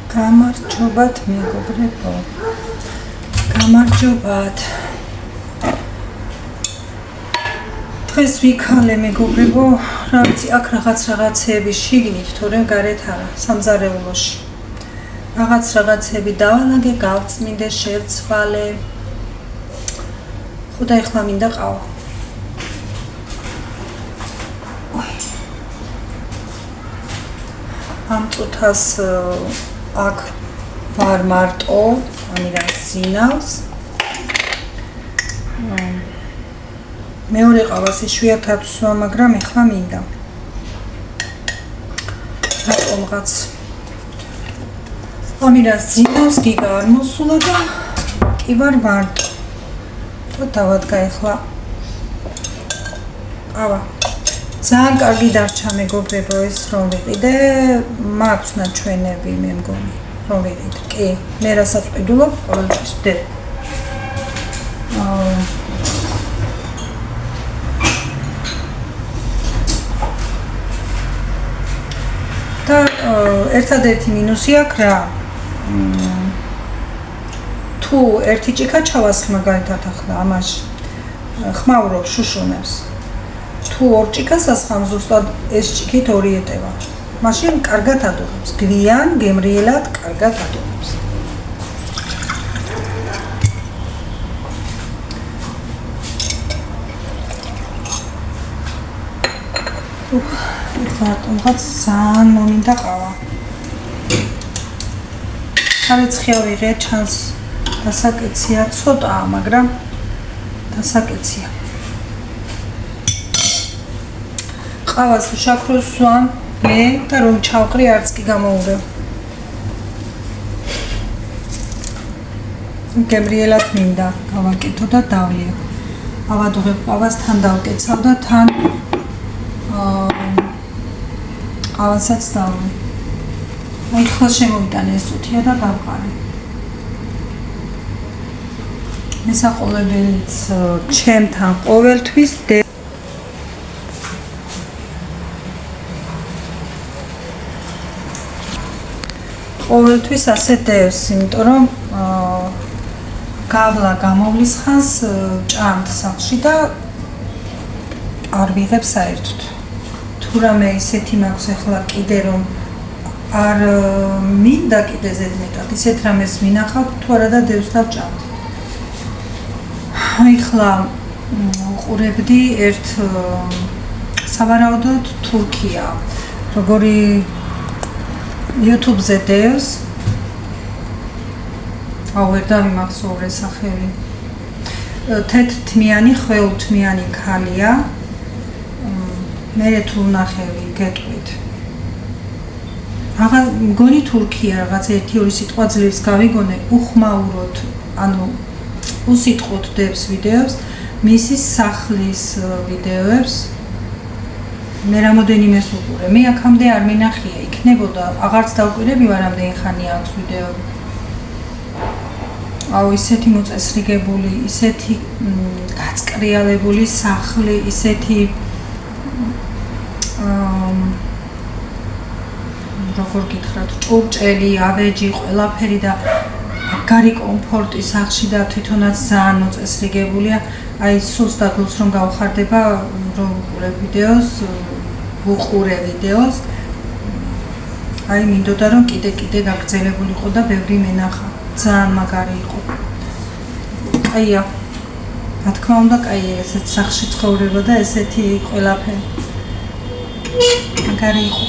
გამარჯობათ მეგობრებო. გამარჯობათ. დღეს ვიქალე მეგობრებო, აქ რაღაცები შიგნით, თორემ გარეთ არა, სამზარეულოში. რაღაცები დავალაგე, გავწმინდე, შევცვალე. ხოდა ეხლა მინდა ყავა. ამ წუთას აქ ვარ მარტო, ამირას ძინავს. მეორე ყავას იშვიათად ვსვა, მაგრამ ეხლა მინდა. რატომღაც ამირას ძინავს, გიგა არ მოსულა და კი ვარ მარტო. და დავადგა ეხლა ყავა. ძალიან კარგი დარჩა მეგობრებო ეს რომ ვიყიდე, მაქვს ნაჩვენები მე მგონი რომ ვიყიდე. კი, მე რასაც ვყიდულობ, ყოველთვის ვდებ. და ერთადერთი მინუსი აქვს რა. თუ ერთი ჭიქა ჩავას მაგალითად ახლა ამაში ხმაურობ შუშუნებს. თუ ორ ჭიქას ასხამ ზუსტად ეს ჭიქით ორი ეტევა. მაშინ კარგად ადუღებს. გვიან, გემრიელად კარგად ადუღებს. რატომღაც ძალიან მომინდა ყავა. ხარეცხია ვიღე, ჩანს დასაკეცია ცოტაა, მაგრამ დასაკეცია. ყავას უშაქროს სვამ მე და რომ ჩავყრი არც კი გამოურევ. გემრიელად მინდა გავაკეთო და დავლიე. ავადუღებ ყავას, თან დავკეცავ და თან ყავასაც დავლიე. აი ხლა შემოვიტანე ეს წუთია და დავყარე. მესაყოლებელიც ჩემთან ყოველთვის ყოველთვის ასე დევს, იმიტომ რომ გავლა გამოვლის ხანს ჭამთ სახლში და არ ვიღებ საერთოდ. თუ რამე ისეთი მაქვს ახლა კიდე რომ არ მინდა კიდე ზედმეტად ისეთ რამეს მინახავ, თუ არა და დევს და ვჭამთ. ახლა უყურებდი ერთ სავარაუდოდ თურქია, როგორი YouTube-ზე დევს. ვერ დავიმახსოვრე სახელი. თეთრთმიანი, ხვეულთმიანი ქალია. მე თუ ნახევი გეტყვით. აღარ მგონი თურქია, რაღაც 1-2 სიტყვა ძლივს გავიგონე, უხმაუროთ, ანუ უსიტყვოდ დევს ვიდეოს, მისის სახლის ვიდეოებს. მე რამოდენიმეს უყურე. მე აქამდე არ მინახია, იქნებოდა, აღარც დავკვირები ვარ ამდენი ხანია აქვს ვიდეოები. ისეთი მოწესრიგებული, ისეთი გაწკრიალებული სახლი, ისეთი როგორ გითხრათ, ჭურჭელი, ავეჯი, ყველაფერი და გარი კომფორტი სახლში და თვითონაც ძალიან მოწესრიგებულია. აი სულს დაგულს რომ გავხარდება, რომ ვუყურე ვიდეოს. აი მინდოდა რომ კიდე გაგრძელებულიყო და ბევრი მენახა. ძალიან მაგარი იყო. კაია. რა თქმა უნდა, კაია, ესეც სახლში ცხოვრება და ესეთი ყველაფერი. მაგარი იყო.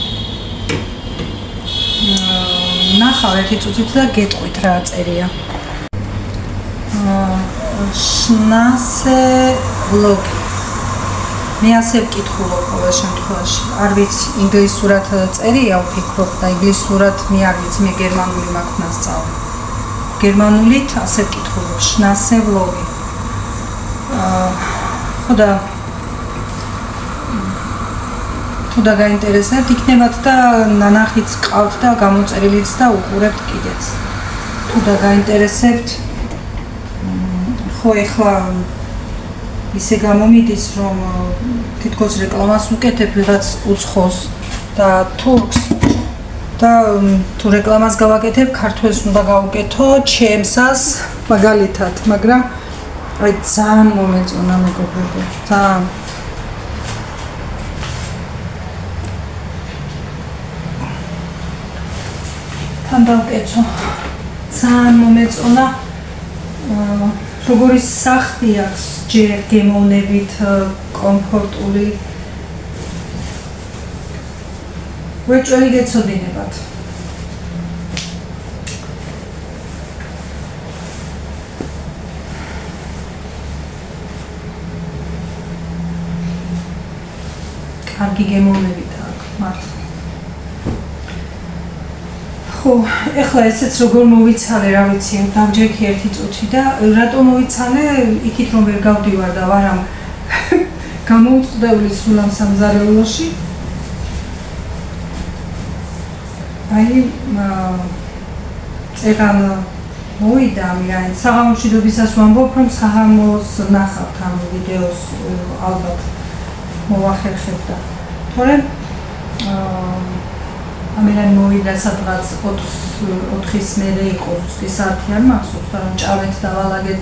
ნახავ ერთი წუთით და გეტყვით რა წერია. შნასე ვლოგი. მე ასე ვკითხულობ ყოველ შემთხვევაში. არ ვიცი, ინგლისურად წერია ვფიქრობ და ინგლისურად მე არ ვიცი, მე გერმანული მაქვს მასწავლე. გერმანულით ასე ვკითხულობ, შნასე ვლოგი. ხოდა თუ დაგაინტერესებთ, იქნებათ და ნანახიც ყავთ და გამოწერილიც და უყურებთ კიდეც. თუ დაგაინტერესებთ, ხო ეხლა ისე გამომიდის, რომ თითქოს რეკლამას ვუკეთებ ვიღაც უცხოს და თურქს და თუ რეკლამას გავაკეთებ, ქართველს უნდა გავუკეთო ჩემსას მაგალითად, მაგრამ აი ძალიან მომეწონა მეგობრებო, ძალიან თან დავკეცო. ძალიან მომეწონა როგორი სახლი აქვს ჯერ გემოვნებით კომფორტული ვეჭველი გეცოდინებათ კარგი გემოვნებით აქვს მართლა ხო, ეხლა ესეც როგორ მოვიცალე, რა ვიცი, დავჯექი ერთი წუთი და რატომ მოვიცალე, იქით რომ ვერ გავდივარ და ვარ ამ გამოუწყდეული სულ ამ სამზარეულოში. აი, წეგან მოვიდა ამირან, საღამო მშვიდობისას ვამბობ, რომ საღამოს ნახავთ ამ ვიდეოს ალბათ მოვახერხებ და თორემ ამერან მოვიდა სადღაც 4-ის მერე იყო ზუსტი საათი არ მახსოვს და რომ ჭავეთ დავალაგეთ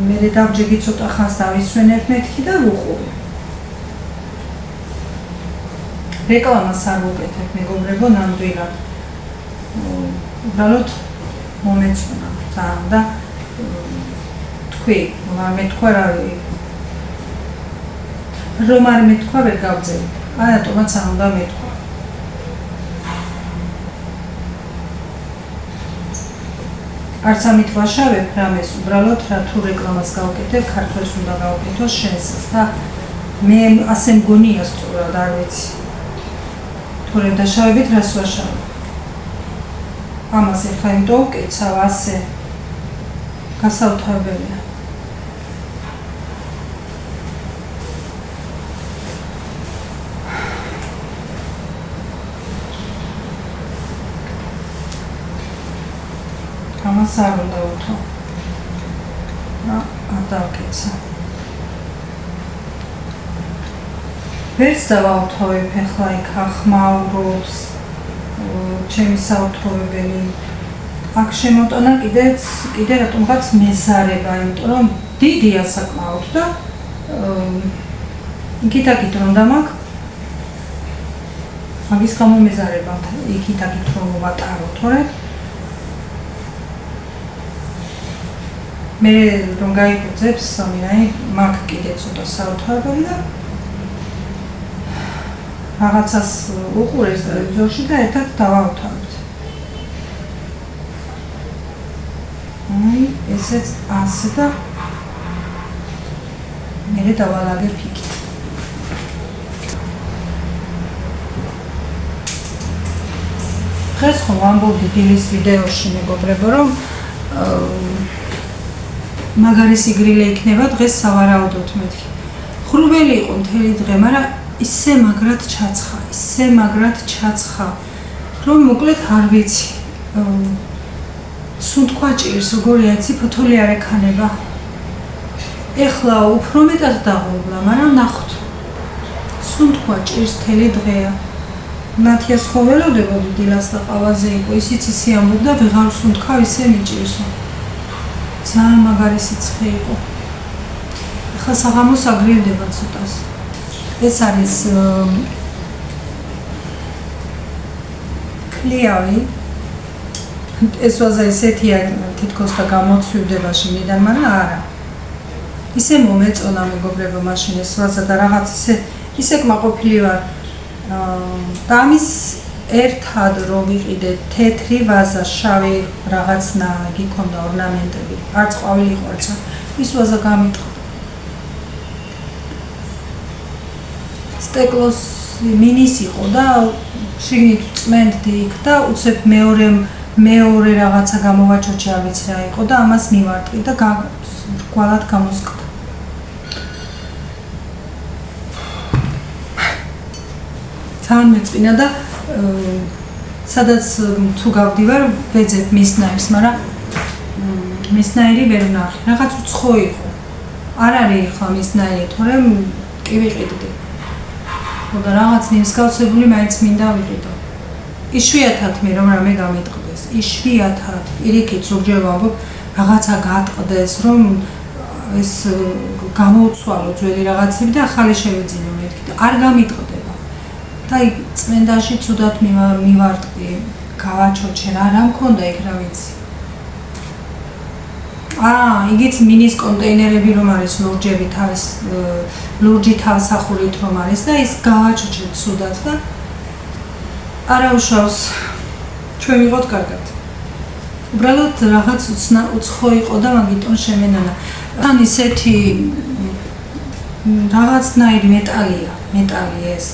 მერე დავჯექი ცოტა ხანს დავისვენ ერთ-მეთქი და ვუყური რეკლამას არ ვუკეთებ მეგობრებო ნამდვილად უბრალოდ მომეწონა ძალიან და თქვი არ მეთქვა რომ არ მეთქვა ვერ გავძევი რატომაც არ უნდა მეთქვა არც ამით ვაშავებ რამეს უბრალოდ რა თუ რეკლამას გავუკეთებ ქართველს უნდა გავუკეთოს შენსაც და მე ასე მგონია სწორად არ ვიცი თუ რა დაშავებით რას ვაშავებ ამას ეხლა იმიტომ ვკეცავ ასე გასაუთავებელია ამას არ უნდა უთო არ დავკეცა ვერც დავავთოვებ ეხლა იქ ახმაურობს ჩემი საუთოვებელი აქ შემოტანა კიდე რატომღაც მეზარება იმიტომ რომ დიდია საკმაოდ და იქით-აქით რომ დამაგ მაგის გამო მეზარება იქით-აქით რომ ვატარო თორე მე რომ გაიგრძებს სამიანი მაგ კიდე ცოტა საუთოვებელი და რაღაცას უყურეს ტელევიზორში და ერთად დავავთავებთ. აი, ესეც ასე და მე დავალაგებ იქით. დღეს ხომ ვამბობდი დილის ვიდეოში მეგობრებო, რომ მაგარი სიგრილე იქნება დღეს სავარაუდოდ მეთქი. ხრუბელი იყო მთელი დღე, მაგრამ ისე მაგრად ჩაცხა, რომ მოკლედ არ ვიცი. სუნთქვა ჭირს, როგორი აცი ფოთოლი არ ეკანება. ეხლა უფრო მეტად დაღობლა, მაგრამ ნახოთ. სუნთქვა ჭირს მთელი დღეა. ნათიას ხო ველოდებოდი დილას და ყავაზე იყო, ისიც ისე ამბობდა, ვეღარ სუნთქავ, ისე მიჭირსო. ძალიან მაგარი სიცხე იყო. ახლა საღამოს აგრილდება ცოტას. ეს არის კლიავი. ეს ვაზა ესეთია თითქოს და გამოცვივდება შინიდან, მაგრამ არა. ისე მომეწონა მეგობრებო მაშინ ეს ვაზა და რაღაც ისე კმაყოფილი ვარ. და ამის ერთად რომ ვიყიდე თეთრი ვაზა, შავი რაღაცნა გიქონდა ორნამენტები. არც ყვავილი იყო, არც ის ვაზა გამიტყდა. სტეკლოს მინის იყო და შიგნით წმენდდი იქ და უცებ მეორე რაღაცა გამოვაჩოჩე არ ვიცი რა იყო და ამას მივარტყი და გვალად გამოსკდა. ძალიან მეწყინა და სადაც თუ გავდივარ ვეძებ მისნაირს, მაგრამ მისნაირი ვერ ვნახე. რაღაც უცხო იყო. არ არის ახლა მისნაირი, თორემ კი ვიყიდდი. და რაღაც მსგავსებული მაინც მინდა ვიყიდო. იშვიათად მე რომ რამე გამეტყდეს, იშვიათად, პირიქით ზოგჯერ ვამბობ, რაღაცა გატყდეს, რომ ეს გამოუცვალო ძველი რაღაცები და ახალი შევეძინო მეთქი და არ გამიტყდება. და იქ წმენდაში ცუდად მივარტყი, გავაჩოჩე რა მქონდა იქ რა ვიცი. იგიც მინის კონტეინერები რომ არის ლურჯები თავის ლურჯი თავსახურით რომ არის და ის გავაჩოჩე ცუდად და არა უშავს ჩვენ ვიყოთ კარგად. უბრალოდ რაღაც უცხო იყო და მაგიტომ შემენანა. ან ისეთი რაღაცნაირი მეტალი ეს,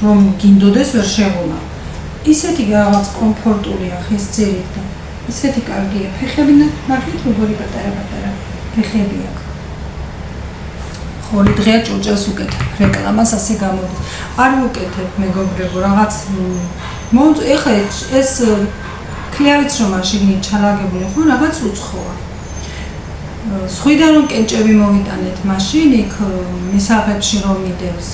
რომ გინდოდეს ვერ შეღუნა. ისეთი რაღაც კომფორტულია ხის ძირით და ისეთი კარგია. ფეხები ნახეთ როგორი პატარა ფეხები აქვს. ხოლმე დღეა ჭურჭელს უკეთებ, რეკლამას ასე გამოდის. არ უკეთებ მეგობრებო, რაღაც ეხლა ეს ქლიავიც რომ შიგნით ჩალაგებული ხო, რაღაც უცხოა. სხვიდან რომ კენჭები მოვიტანეთ მაშინ, იქ მისაღებში რომ მიდევს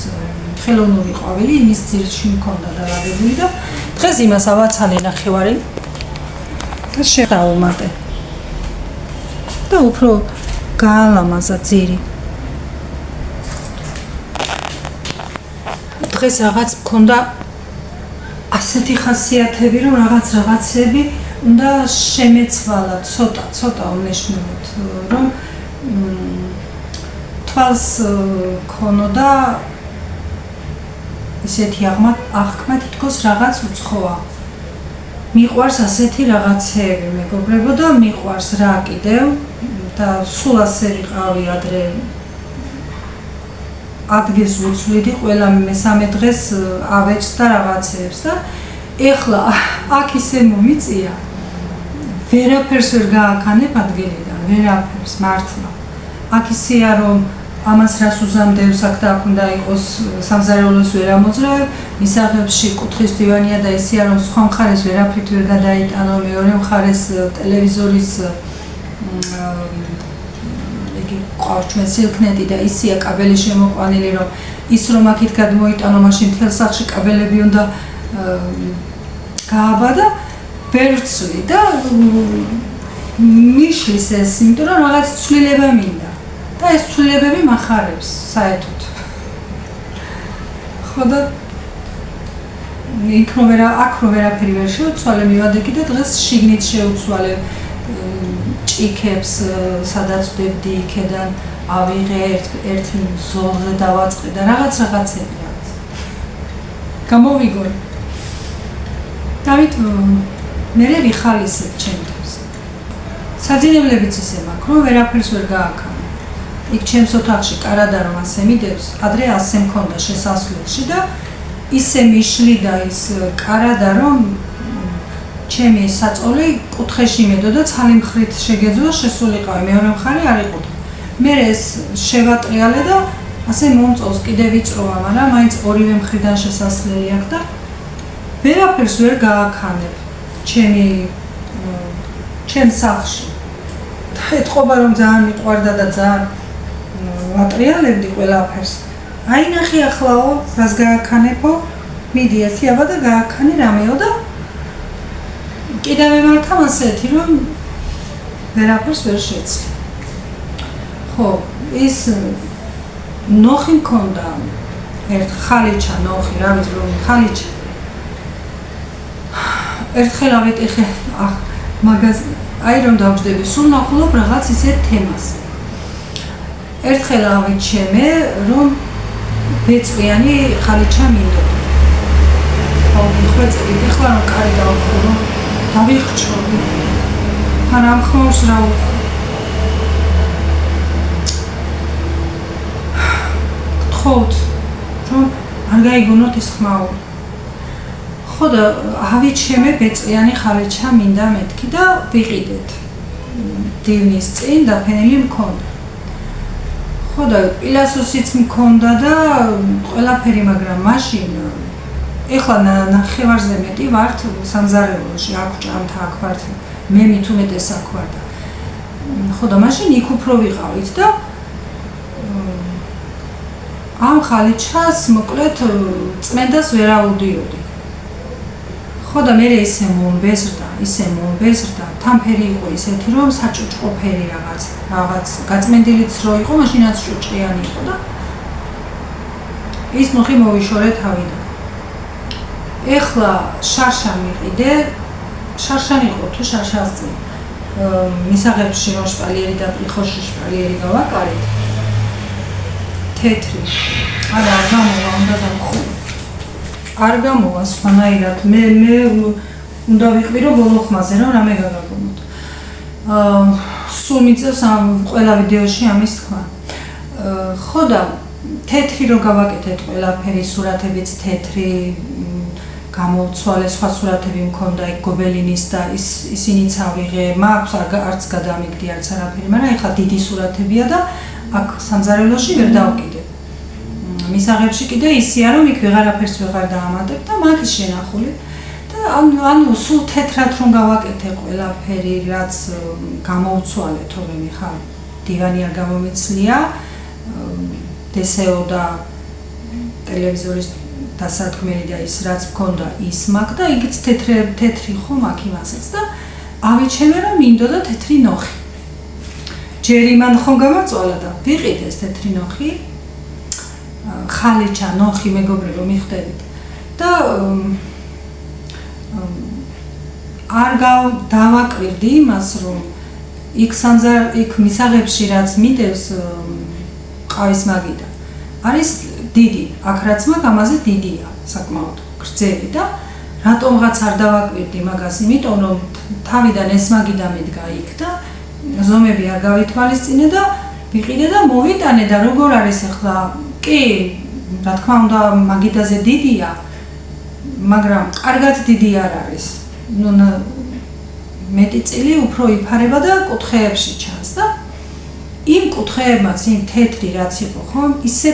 ხელოვნური ყვავილი, იმის ძირში მქონდა დალაგებული და დღეს იმას ავაცალე ნახევარი და შევუმატე. და უფრო გაალამაზა ძირი. დღეს რაღაც მქონდა ასეთი ხასიათები, რომ რაღაცები უნდა შემეცვალა ცოტა უმნიშვნელოდ, რომ თვალს ქონოდა ისეთი აღქმა თითქოს რაღაც უცხოა. მიყვარს ასეთი რაღაცები მეგობრებო და მიყვარს რა კიდევ და სულ ასე ვიყავი ადრე ადგეს უცვლიდი ყველა მესამე დღეს ავეჭს და რაღაცებს და ეხლა აქ ისე მომიწია ვერაფერს ვერ გააქანებ ადგილიდან ვერაფერს მართლა აქ ისეა რომ ამას რას უზამდევს აქ და აქ უნდა იყოს სამზარეულოს ვერ ამოძრავ მისაღებში კუთხის დივანია და ისეა რომ სხვა მხარეს ვერაფრით ვერ გადაიტანო მეორე მხარეს ტელევიზორის ყავს ჩვენ სილქნეტი და ისია კაბელი შემოყვანილი რომ ის რომ აქეთ გადმოიტანო მაშინ მთელ სახლში კაბელები უნდა გააბადა ვერცვლი და მიშლის ეს იმიტომ რომ რაღაც ცვლილება მინდა და ეს ცვლილებები מחარებს საერთოდ ხო და იქ რომ ვერაფერი ვერ შევცვალე მივადექი და დღეს შიგნით შევცვალე ჭიქებს სადაც ვდებდი იქედან ავიღე ერთ ზოლზე დავაწყე და რაღაცები არის გამოვიგორ დავით მე ვიხალისებ ჩემთვის საძინებლებიც ისე მაქვს რომ ვერაფერს ვერ გააქანე იქ ჩემს ოთახში კარადა რომ ასე მიდევს ადრე ასე მქონდა შესასვლელში და ისე მიშლიდა ის კარადა რომ ჩემი საწოლი კუთხეში მედოდა ცალი მხრით შეგეძვა შესულიყავი მეორე მხარე არ იყოდა მე ეს შევატრიალე და ასე მომწონს კიდე ვიწროა მაგრამ მაინც ორივე მხრიდან შესასვლელი აქვს და ვერაფერს ვერ გააქანებ ჩემს სახლში და ეთყობა რომ ძალიან მიყვარდა და ძალიან ვატრიალებდი ყველაფერს აი ნახე ახლაო რას გააქანებო მიდი ერთი აბა და გააქანე რამეო და კიდევ მემართავ ასეთი რომ ვერაფერს ვერ შეცვლი. ხო, ის ნოხი მქონდა ერთ ხალიჩა ნოხი, რა ვიცი რომ ხალიჩა. ერთხელ ავეტეხე მაგაზ რომ დავждები, სულ ნახულობ რაღაც ისეთ თემას. ერთხელ ავიჩემე რომ ბეწვიანი ხალიჩა მინდოდა. ხო, მიხვეწები, ეხლა რომ კარი დავხურო დავიხჩობი არ ამხმოვს რა გთხოვთ რომ არ გაიგონოთ ის ხმაური ხო და ავიჩემე ბეწვიანი ხალიჩა მინდა მეთქი და ვიყიდეთ დივნის წინ დაფენილი მქონდა ხო და პილასოსიც მქონდა და ყველაფერი მაგრამ მაშინ ეხლა ნახევარზე მეტი ვართ სამზარეულოში, აქ ჭამთა აქ ვართ, მე მით უმეტეს აქ ვარ და ხო და მაშინ იქ უფრო ვიყავით და ამ ხალიჩას მოკლედ წმენდას ვერ აუდიოდი. ხო და მე ისე მომბეზრდა, თან ფერი იყო ისეთი, რომ საჭუჭყო ფერი რაღაც გაწმენდილიც რო იყო, მაშინაც ჭუჭყიანი იყო და ის მუხი მოვიშორე თავიდან. ეხლა შარშა მიყიდე, შარშანი იყო თუ შარშას წინ. მისაღებში რომ შპალიერი და პრიხოში შპალიერი გავაკარეთ. თეთრი. არა, არ გამოვა, უნდა დამხო. არ გამოვა სხვანაირად. მე უნდა ვიყრი რომ ბოლო ხმაზე რომ რამე გაგაგონოთ. სულ მიწევს ამ ყველა ვიდეოში ამის თქვა. ხო და თეთრი რო გავაკეთეთ ყველაფერი, სურათებიც თეთრი, გამოვცვალე სხვა სურათები მქონდა იქ გობელინის და ისინიც ავიღე, მაქვს არც გადამიგდი არც არაფერი, მაგრამ ეხლა დიდი სურათებია და აქ სამზარეულოში ვერ დავკიდე. მისაღებში კიდე ისია რომ იქ ვეღარაფერს ვეღარ დაამატებ და მაგ ის შენახული და ანუ სულ თეთრად რომ გავაკეთე ყველაფერი, რაც გამოვცვალე თორემ ეხლა დივანი არ გამომიცლია, დსო და ტელევიზორის დასადგმელი და ის რაც მქონდა ის მაგ და იგიც თეთრი ხომ აქ იმასაც და ავიჩენე რომ მინდოდა თეთრი ნოხი. ჯერ იმან ხომ გამაწვალა და ვიყიდე ეს თეთრი ნოხი. ხალიჩა ნოხი მეგობრებო მიხვდებით და არ დავაკვირდი იმას რომ იქ მისაღებში რაც მიდევს ყავის მაგიდა არის დიდი, აქ რაც მაგ ამაზე დიდია საკმაოდ გრძელი და რატომღაც არ დავაკვირდი მაგას, იმიტომ რომ თავიდან ეს მაგიდა მიდგა იქ და ზომები არ გავითვალისწინე და ვიყიდე და მოვიტანე და როგორ არის ახლა კი, რა თქმა უნდა, მაგიდაზე დიდია, მაგრამ კარგად დიდი არ არის. ნუ მეტი წილი უფრო იფარება და კუთხეებში ჩანს და იმ კუთხეებმაც იმ თეთრი რაც იყო, ხომ, ისე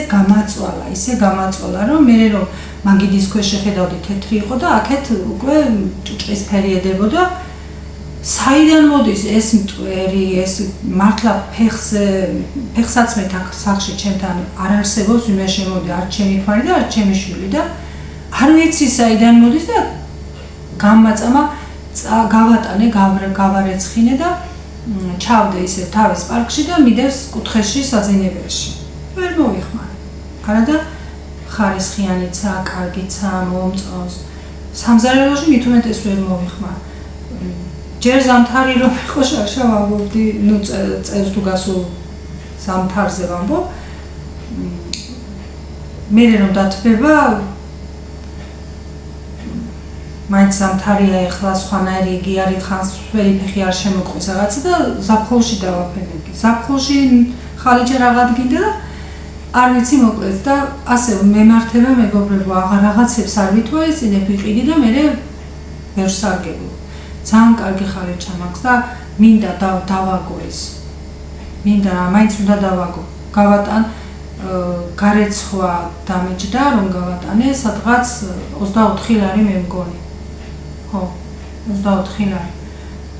გამაწვალა, რომ მე რომ მაგიდის ქვეშ შეხედავდი თეთრი იყო და აქეთ უკვე ჭუჭყისფერი ედებოდა. საიდან მოდის ეს მტვერი, ეს მართლა ფეხსაც მე თქ სახში ჩემთან არ არსებობს, ვინმე შემოვიდა, არ ჩემი ფარი და არ ჩემი შვილი და არ ვიცი საიდან მოდის და გამაწამა გავატანე, გავარეცხინე და ჩავდე ისე თავის პარკში და მიდევს კუთხეში საძინებელში. ვერ მოვიხმარე. არადა ხარისხიანიცა, კარგიცა, მომწონს. სამზარეულოში მით უმეტეს ვერ მოვიხმარ. ჯერ ზამთარი რომ იყო შარშა ვამბობდი, ნუ წელს თუ გასულ ზამთარზე ვამბობ. მე რომ დათბება მაინც ზამთარია ეხლა სხვანაირი იგი არის ხანს ვერი ფეხი არ შემოკვეს რაღაცა და ზაფხულში დავაფენებდი. ზაფხულში ხალიჩა რაღაცგინდა და არ ვიცი მოკლედ და ასე მემართება მეგობრებო, აღარ რაღაცებს არ ვითვალისწინებ, ვიყიდი და მე ვერ სარგებლო. ძალიან კარგი ხალიჩა მაქვს და მინდა დავაგო ეს. მინდა მაინც უნდა დავაგო. გავატან გარეცხვა დამეჯდა რომ გავატანე სადღაც 24 ლარი მე მგონი. ხო, 24 ლარი.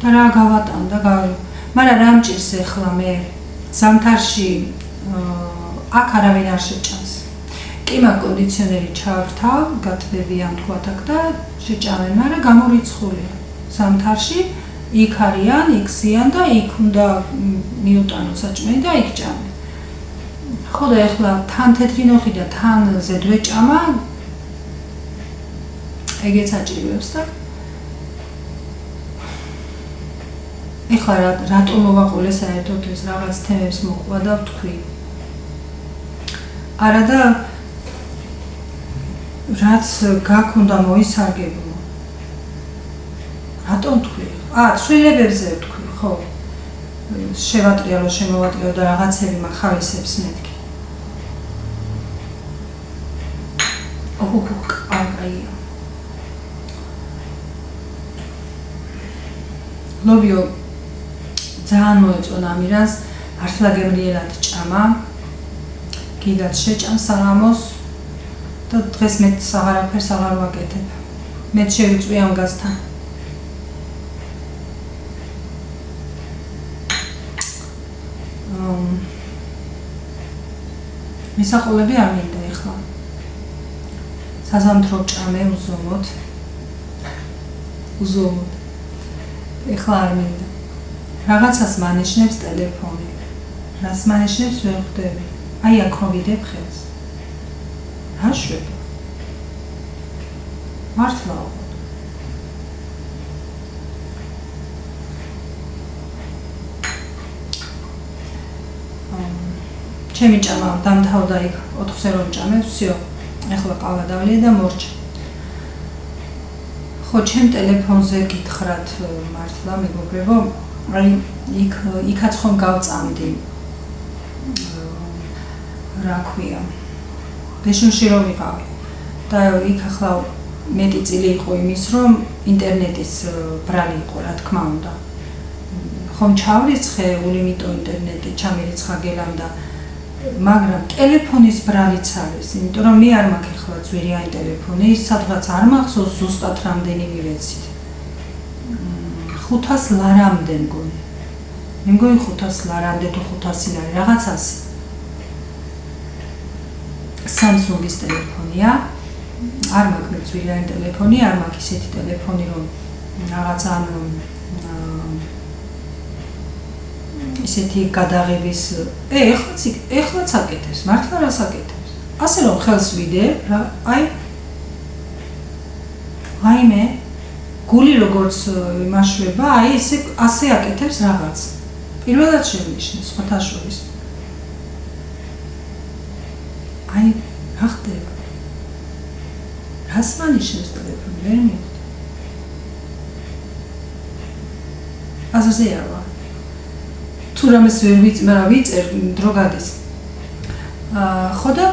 და რა გავატან და მაგრამ რა მჭირს ახლა მე ზამთარში აქ არავინ არ შეჭამს. კი მაგ კონდიციონერი ჩავრთავ, გათბებიან თქვათ აქ და შეჭამენ, მაგრამ გამორიცხულია. ზამთარში იქ არიან, იქ ზიან და იქ უნდა მიუტანო საჭმელი და იქ ჭამენ. ხო და ეხლა თან თეთრი ნოხი და თან ზედვეჭამა ეგეც აჭირვებს და ეხლა რატომ მოვაყოლე საერთოდ ეს რაღაც თემებს მოყვა და ვთქვი. არა და რაც გაქონდა მოისარგებლო. რატომ თქვი? ცვლილებებზე ვთქვი, ხო. შევატრიალო, შემოვატრიალო და რაღაცები მახალისებს მეთქი. კაია. ლობიო ძალიან მოეწონა ამირანს, მართლაგემრიელად ჭამა. გიგაც შეჭამს საღამოს და დღეს მე აღარაფერს აღარ ვაკეთებ. მე შევიწვი ამ გაზთან. მისაყოლები არ მინდა ეხლა. საზამთრო ჭამე უზომოდ. უზომოდ. ეხლა არ მინდა. რაღაცას მანიშნებს ტელეფონი. რას მანიშნებს ვერ ხვდები. აი აქ მოვიდებ ხელს. რა შვება? მართლა ჩემი ჭამა დამთავრდა იქ 4-ზე რომ ჭამებს, всё. ეხლა ყავა დავლია და მორჩა. ხო, ჩემ ტელეფონზე გითხრათ მართლა მეგობრებო, აი იქაც ხომ გავწამდი. რა ქვია? ბეშუნში რომ ვიყავი. და იქ ახლა მეტი წილი იყო იმის, რომ ინტერნეტის ბრალი იყო, რა თქმა უნდა. ხომ ჩავრიცხე ულიმიტო ინტერნეტი, ჩამირიცხა გელამ და მაგრამ ტელეფონის ბრალიც არის, იმიტომ რომ მე არ მაქვს ახლა ძვირიანი ტელეფონი, სადღაც არ მახსოვს ზუსტად რამდენი მივეცით. 500 ლარამდე მგონი. მე მგონი 500 ლარამდე თუ 500 ლარი, რაღაც ასე. Samsung-ის ტელეფონია. არ მაქვს მე ძვირიანი ტელეფონი, არ მაქვს ისეთი ტელეფონი, რომ რაღაცა ისეთი გადაღების ეხლაც აკეთებს, მართლა რას აკეთებს? ასე რომ ხელს ვიდებ, აი მე გული როგორც იმაშვება, აი ასე აკეთებს რაღაც. პირველად შევნიშნე სხვათა შორის. აი რა ხდება? რას მანიშნებს ტელეფონი? ვერ მივხვდი. აზრზე არ ვარ. თუ რამეს ვერ ვიწერ, დრო გადის. ხო და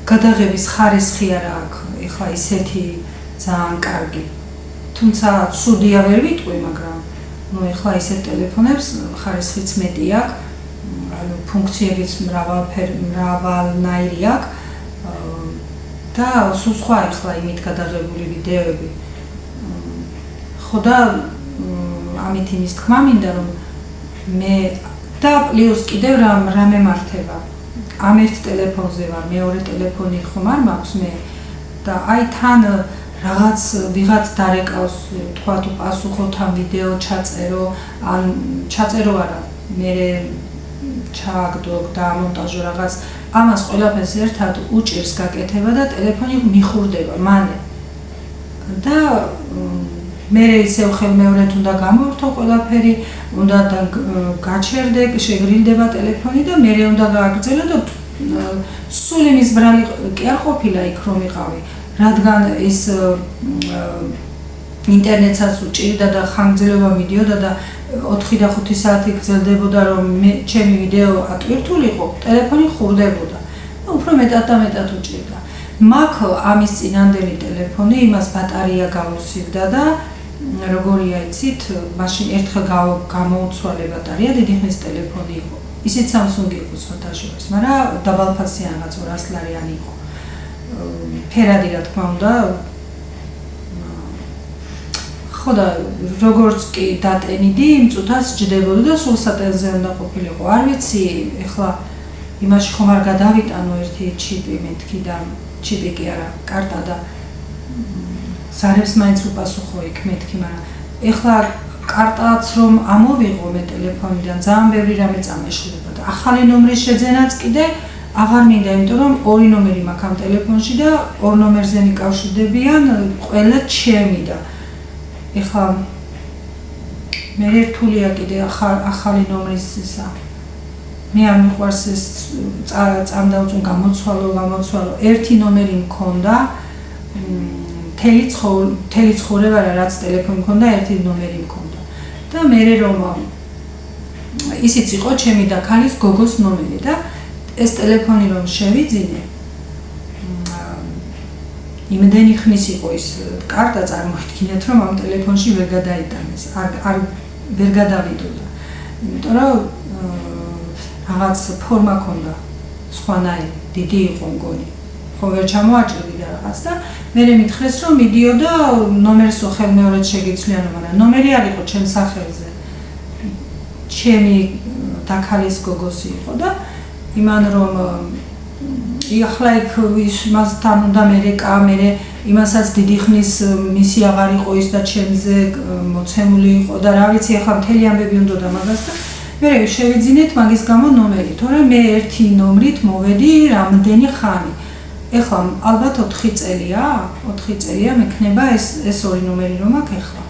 გადაღების ხარისხი არა აქვს, ეხლა ისეთი ძალიან კარგი. თუმცა ცუდია ვერ ვიტყვი, მაგრამ ნუ ეხლა ისეთ ტელეფონებს ხარისხიც მეტი აქვს, ანუ ფუნქციებიც მრავალნაირი აქვს და სულ სხვა ეხლა იმით გადაღებული ვიდეოები. ხო და ამით იმის თქმა მინდა, რომ მე და პლუს კიდევ რა მემართება. ამ ერთ ტელეფონზე ვარ, მეორე ტელეფონი ხომ არ მაქვს მე და აი თან რაღაც ვიღაც დარეკავს, თქვა თუ პასუხოთ ამ ვიდეო ჩაწერო, ან ჩაწერო არა, მე ჩააგდო და ამონტაჟო რაღაც, ამას ყველაფერს ერთად უჭირს გაკეთება და ტელეფონი მიხურდება მალე. და მე ისევ ხელმეორედ უნდა გამოვთო ყველაფერი, უნდა გაჩერდე, შეგრილდება ტელეფონი და მე უნდა გააგრძელო და სულ იმის ბრალი კი არ ყოფილა იქ რომ ვიყავი, რადგან ის ინტერნეტსაც უჭირდა და ხანგრძლივობა მიდიოდა და 4 და 5 საათი გრძელდებოდა, რომ ჩემი ვიდეო ატვირთულიყო, ტელეფონი ხურდებოდა. უფრო მეტად და მეტად უჭირდა. მაქვს ამის წინანდელი ტელეფონი, იმას ბატარეა გაუსივდა და როგორია იცით, მაშინ ერთხელ გამოუცვალე ბატარეა, დიდი ხნის ტელეფონი იყო. ისიც Samsung იყო სხვათა შორის, მაგრამ დაბალფასიანი რაღაც 200 ლარიანი იყო. ფერადი რა თქმა უნდა. ხო და როგორც კი დატენიდი, იმ წუთას ჯდებოდა და სულ სატენზე უნდა ყოფილიყო. არ ვიცი, ეხლა იმაში ხომ არ გადავიტანო ერთი ჩიპი მეთქი და ჩიპი კი არა, კარტა და ზარებს მაინც უპასუხო იქ მეთქი, მაგრამ ეხლა კარტაც რომ ამოვიღო მე ტელეფონიდან, ძალიან ბევრი რამე წამეშლება და ახალი ნომრის შეძენაც კიდე აღარ მინდა, იმიტომ რომ 2 ნომერი მაქვს ამ ტელეფონში და 2 ნომერზე მიკავშირდებიან ყველა ჩემი და ეხლა მე რთულია კიდე ახალი ნომრის ისა. მე არ მიყვარს ეს წამდავწუნ გამოცვალო. ერთი ნომერი მქონდა, მთელი ცხოვრება რაც ტელეფონი მქონდა, ერთი ნომერი მქონდა. და მე რომ ისიც იყო ჩემი და ქალის გოგოს ნომერი და ეს ტელეფონი რომ შევიძინე, იმდენი ხნის იყო ის კარტა წარმოიდგინეთ, რომ ამ ტელეფონში ვერ გადაიტანეს, ვერ გადავიდოდა. იმიტომ რომ რაღაც ფორმა ქონდა სხვანაირი, დიდი იყო მგონი. ხო ვერ ჩამოაჭრდი და რაღაც და მე მითხრეს რომ მიდიოდა ნომერს ხელმეორედ შეგიცვლიანო, მაგრამ ნომერი არ იყო ჩემს სახელზე. ჩემი და ქალის გოგოსი იყო და იმან რომ ახლა იქ მასთან უნდა მერეკა, მე იმასაც დიდი ხნის მისი აღარ იყო ის და ჩემზე მოცემული იყო და რა ვიცი ახლა მთელი ამბები უნდა მაგას და მე შევიძინეთ მაგის გამო ნომერი, თორემ მე ერთი ნომრით მოვედი რამდენი ხანი. ეხლა ალბათ 4 წელია, 4 წელია მექნება ეს ორი ნომერი რომ აქ ეხლა.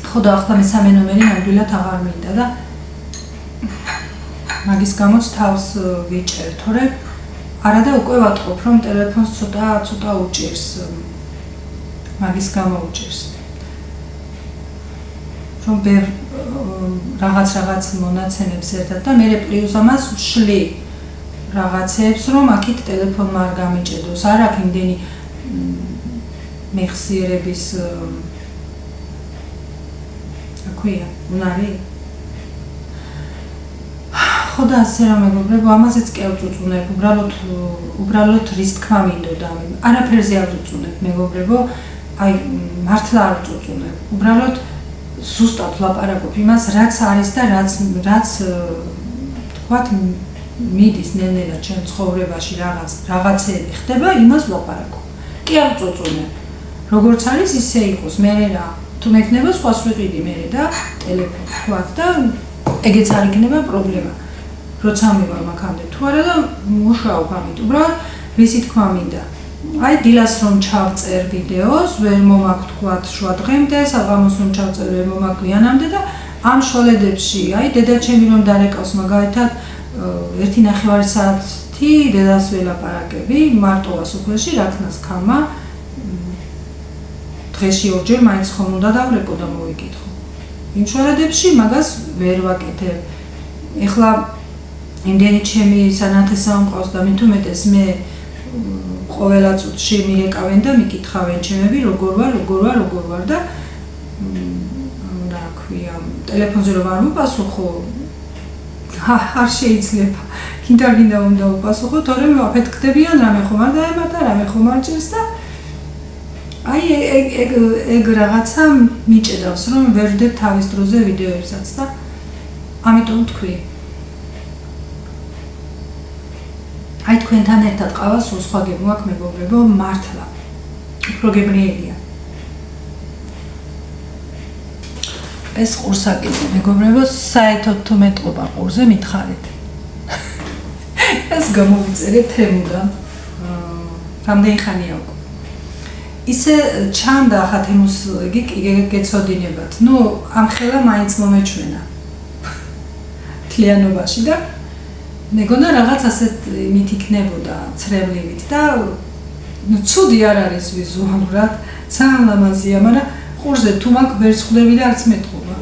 ხო და ახლა მესამე ნომერი ნამდვილად აღარ მინდა და მაგის გამოც თავს ვიჭერ, თორემ არა და უკვე ვატყობ რომ ტელეფონს ცოტა უჭირს. მაგის გამო უჭირს. რომ ბევრ რაღაც მონაცემებს ერთად და მე პლუს ამას ვშლი რაღაცებს რომ აქეთ ტელეფონმა არ გამიჭედოს. არ აქვს იმდენი მეხსიერების აქვია, უნარი. ხო და ასე რომ მეგობრებო, ამაზეც კი არ ვწუწუნებ, უბრალოდ რის თქმა მინდოდა. არაფერზე არ ვწუწუნებ, მეგობრებო, აი მართლა არ ვწუწუნებ. უბრალოდ ზუსტად ვლაპარაკობ იმას, რაც არის და რაც თქვათ მიდის ნელ-ნელა ჩემ ცხოვრებაში რაღაცეები ხდება, იმას ვლაპარაკობ. კი არ ვწუწუნებ. როგორც არის ისე იყოს, მე რა თუ მექნება სხვას ვიყიდი მე და ტელეფონს თქვათ და ეგეც არ იქნება პრობლემა. როცა მივარ მაგამდე თუ არა და მუშაობ ამით. უბრალოდ ვისი თქმა მინდა. აი დილას რომ ჩავწერ ვიდეოს, ვერ მომაქვს თქვათ შუა დღემდე, საღამოს რომ ჩავწერ ვერ მომაქვს გვიანამდე და ამ შოლედებში, აი დედაჩემი რომ დარეკავს მაგალითად 1.5 საათი დედას ველაპარაკები, მარტოა სოფელში, რაკნას ქამა დღეში ორჯერ მაინც ხომ უნდა დავრეკო და მოვიკითხო. იმ შოლედებში მაგას ვერ ვაკეთებ. ეხლა იმდენი ჩემი სანათესაო მყავს და მით უმეტეს მე ყოველა წუთში მირეკავენ და მიკითხავენ ჩემები როგორ ვარ და რა ქვია ტელეფონზე რომ არ მოპასუხო არ შეიძლება კიდევ უნდა უპასუხო თორემ აფეთქდებიან რამე ხომ არ დაემართა რამე ხომ არ ჭირს და აი ეგ რაღაცა მიჭედავს რომ ვერ ვდებ თავის დროზე ვიდეოებსაც და ამიტომ თქვი აი თქვენთან ერთად ყავა სულ სხვა გემო აქვს მეგობრებო მართლა უფრო გებრიელია ეს ყურსაკითხი მეგობრებო საერთოდ თუ მეტყობა ყურზე მითხარით ეს გამოვიწერეთ თემუდან რამდენი ხანია უკვე ისე ჩანდა ხა თემუს იგი გეცოდინებათ ნუ ამხელა მაინც მომეჩვენა თლიანობაში და მეგონა რაღაც ასეთ იმით იქნებოდა ცრემლივით და ნუ ცუდი არ არის ვიზუალურად ძალიან ლამაზია მაგრამ ყურზე თუ მაგ ვერც ხვდები და არც მეტყობა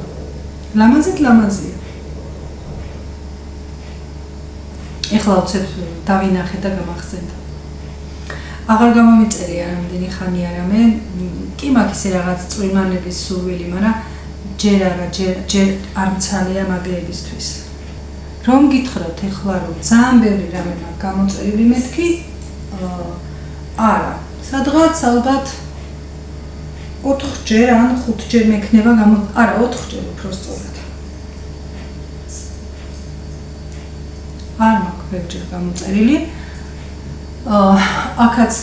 ლამაზია ეხლა უცებ დავინახე და გამახსენდა აღარ გამომიწერია რამდენი ხანი არა მე კი მაქვს ისე რაღაც წვიმანების სურვილი მაგრამ ჯერ არ მცალია მაგლებისთვის რომ გითხრათ ეხლა რომ ძალიან ბევრი რამე მაქვს გამოწერილი მეთქი არა სადღაც ალბათ 4-ჯერ ან 5-ჯერ მექნება არა 4-ჯერ უფრო სწორად არ მაქვს ბევრჯერ გამოწერილი აქაც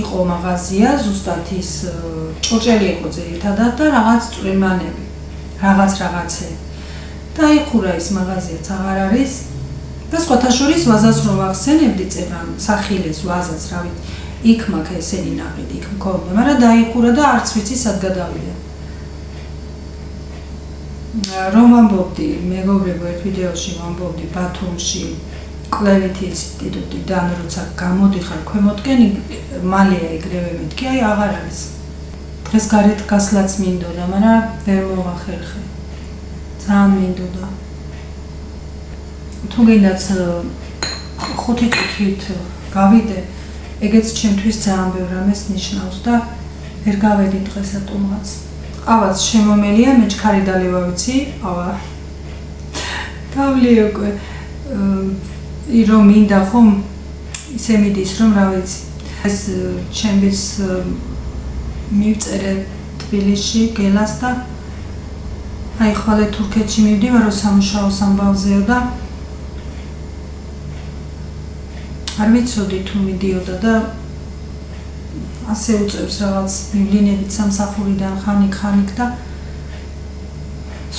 იყო მაღაზია ზუსტად ის ჭურჭელი იყო ძირითადად და რაღაც წვიმანები რაღაცეები დაიხურა ის მაღაზიაც აღარ არის და სხვათა შორის ვაზას რომ ახსენებდი წერან სახილეს ვაზას რა ვიცი იქ მაქვს ესენი ნაყიდი იქ მქონდა მაგრამ დაიხურა და არც ვიცი სად გადავიდა რომ ვამბობდი მეგობრებო ერთ ვიდეოში ვამბობდი ბათუმში კვლევითი ინსტიტუტიდან როცა გამოდიხარ ქვემოთკენ მალეა ეგრევე მეთქი აი აღარ არის დღეს გარეთ გასვლაც მინდოდა მაგრამ ვერ მოვახერხე ძალიან მინდოდა თუ გინდაც 5 წუთით გავიდე ეგეც ჩემთვის ძალიან ბევრ რამეს ნიშნავს და ვერ გავედი დღეს ატომღაც ყავაც შემომელია მე ჩქარი დალევა ვიცი ყავა დავლი უკვე რომ მინდა ხომ ისე მიდის რომ რა ვიცი ეს ჩემს მივწერე თბილისში გელას და აი ხოლე თურქეთში მივდივარო სამუშაო სამბავზეო და არ ვიცოდი თუ მიდიოდა და ასე უწევს რაღაც მივლინებით სამსახურიდან ხანიკ და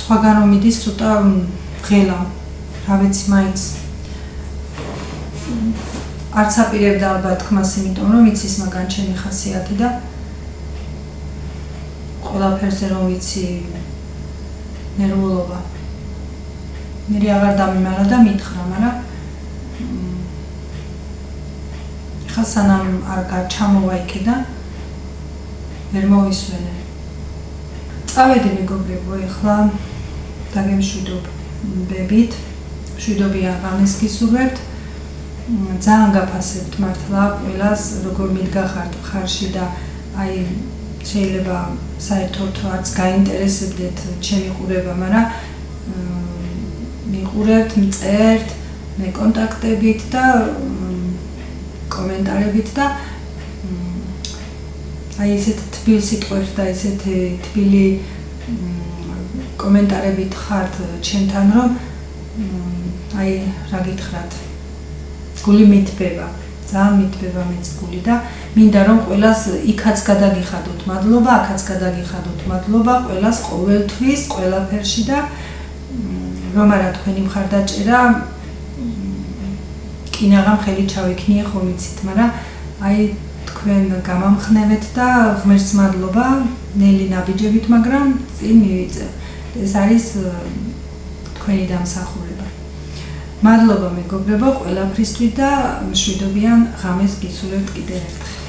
სხვაგან რომ მიდის ცოტა ღელა რა ვიცი მაინც არც აპირებდა ალბათ თქმას იმიტომ რომ იცის მაგან ჩემი ხასიათი და ყველაფერზე რომ ვიცი ნერვულობა მე აღარ დამიმარა და მითხრა მაგრამ ხა სანამ არ ჩამოვა იქიდან ვერ მოვისვენე წავედი მეგობრებო ეხლა დაგემშვიდობებით მშვიდობიან ღამეს გისურვებთ ძალიან გაფასებთ მართლა ყველას როგორ მიდგახართ ხარში და აი შეიძლება საერთოდ არც გაინტერესებდეთ ჩემი ყურება მაგრამ მიყურებთ მწერთ მეკონტაქტებით და კომენტარებით და აი ესეთ თბილ სიტყვებს და ესეთ თბილი კომენტარებით ხართ ჩემთან რომ აი რა გითხრათ გული მითბება ძალიან მითბება მეც გული და მინდა რომ ყველას იქაც გადაგიხადოთ მადლობა აქაც გადაგიხადოთ მადლობა ყველას ყოველთვის ყველაფერში და რომ არა თქვენი მხარდაჭერა კინაღამ ხელი ჩავიქნიე ხომ იცით მაგრამ აი თქვენ გამამხნევეთ და ღმერთს მადლობა ნელი ნაბიჯებით მაგრამ წინ მივიწევ ეს არის თქვენი დამსახურება მადლობა მეგობრებო ყველაფრისთვის და მშვიდობიან ღამეს გისურვებთ კიდევ ერთხელ